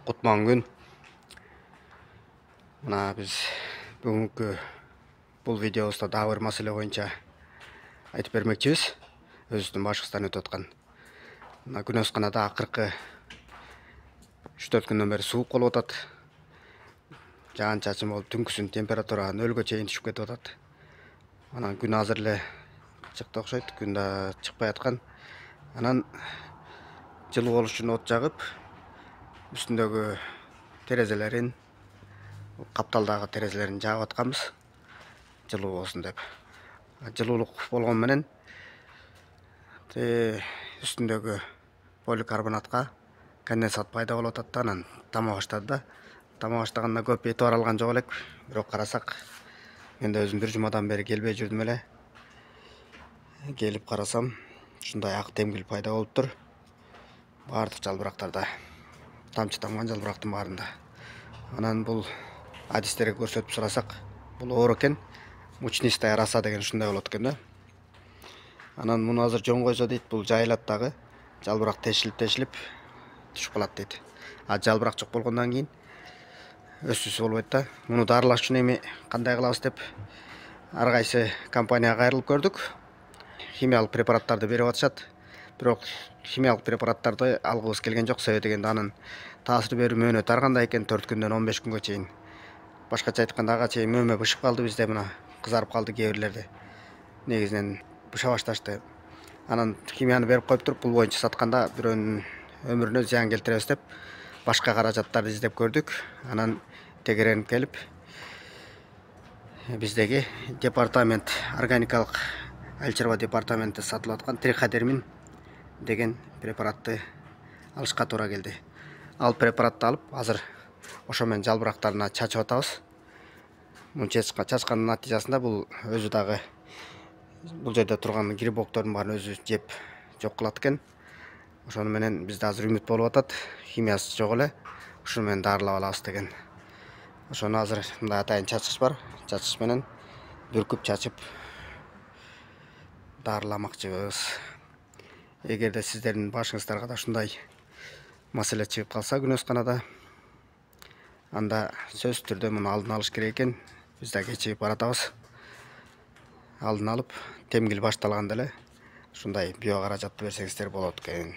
Кутман күн. Мына биз бүгүнкү бул видеобузда дагы бир маселе боюнча айтып бермекчибиз. Өзүбүздүн башыбыздан өтүп аткан. Мына Күнөсканада акыркы 3-4 күндөн бери суук болуп атат. Жаан чачын болуп түнкүсүн температура 0-га чейин түшүп кетип атат. Анан күн азыр эле чыкты окшойт, күн да чыкпай аткан. Анан жылуу болуш үчүн от жагып, үстүндөгү терезелерин, капталдагы терезелерин жаап атканбыз. Жылуу болсун деп. Жылуулук болгон менен үстүндөгү поликарбонатка конденсат пайда болуп атат да, анан тама баштады да. Тама баштаганда көп этибар алган жок элек. Бирок карасак, мен да өзүм бир жумадан бери келбей жүрдүм эле. Келип карасам, ушундай ак темгил пайда болуптур. Баардык жалбырактарда, тамчы тамган жалбырактын баарында. Анан бул адистерге көрсөтүп сурасак, бул оор экен. Мучнистая роса деген ушундай болот экен да. Анан муну азыр жөн койсо дейт, бул жайылат дагы. Жалбырак тешилип түшүп калат дейт. А жалбырак жок болгондон кийин өсүүсү болбойт да. Муну дарылаш үчүн эми кандай кылабыз деп ар кайсы компанияга кайрылып көрдүк. Химиялык препараттарды берип атышат. Бирок химиялык препараттарды алгыбыз келген жок. Себеби дегенде анын таасир берүү мөөнөтү ар кандай экен, 4 күндөн 15 күнгө чейин. Башкача айтканда ага чейин мөмө бышып калды бизде, мына кызарып калды кээ бирлерде. Негизинен быша башташты. Анан химияны берип коюп туруп, бул боюнча сатканда бирөөнүн өмүрүнө зыян келтиребиз деп башка каражаттарды издеп көрдүк. Анан тегеренип келип биздеги департамент, органикалык айыл чарба департаментте сатылып аткан триходермин деген препаратты алышка туура келди. Ал препаратты алып, азыр ошо менен жалбырактарына чачып атабыз. Муну чачкандын натыйжасында бул өзү дагы бул жерде турган грибоктордун баарын өзү жеп жок кылат экен. Ошону менен бизде азыр үмүт болуп атат. Химиясы жок эле. Ушуну менен дарылап алабыз деген. Ошону азыр мындай атайын чачкыч бар. Чачкыч менен бүркүп чачып дарыламакчыбыз. Эгерде сиздердин башыңыздарга да ушундай маселе чыгып калса Күнөсканада, анда сөзсүз түрдө муну алдын алыш керек экен. Биз да кечигип баратабыз. Алдын алып, темгил башталганда эле ушундай био каражатты берсеңиздер болот экен.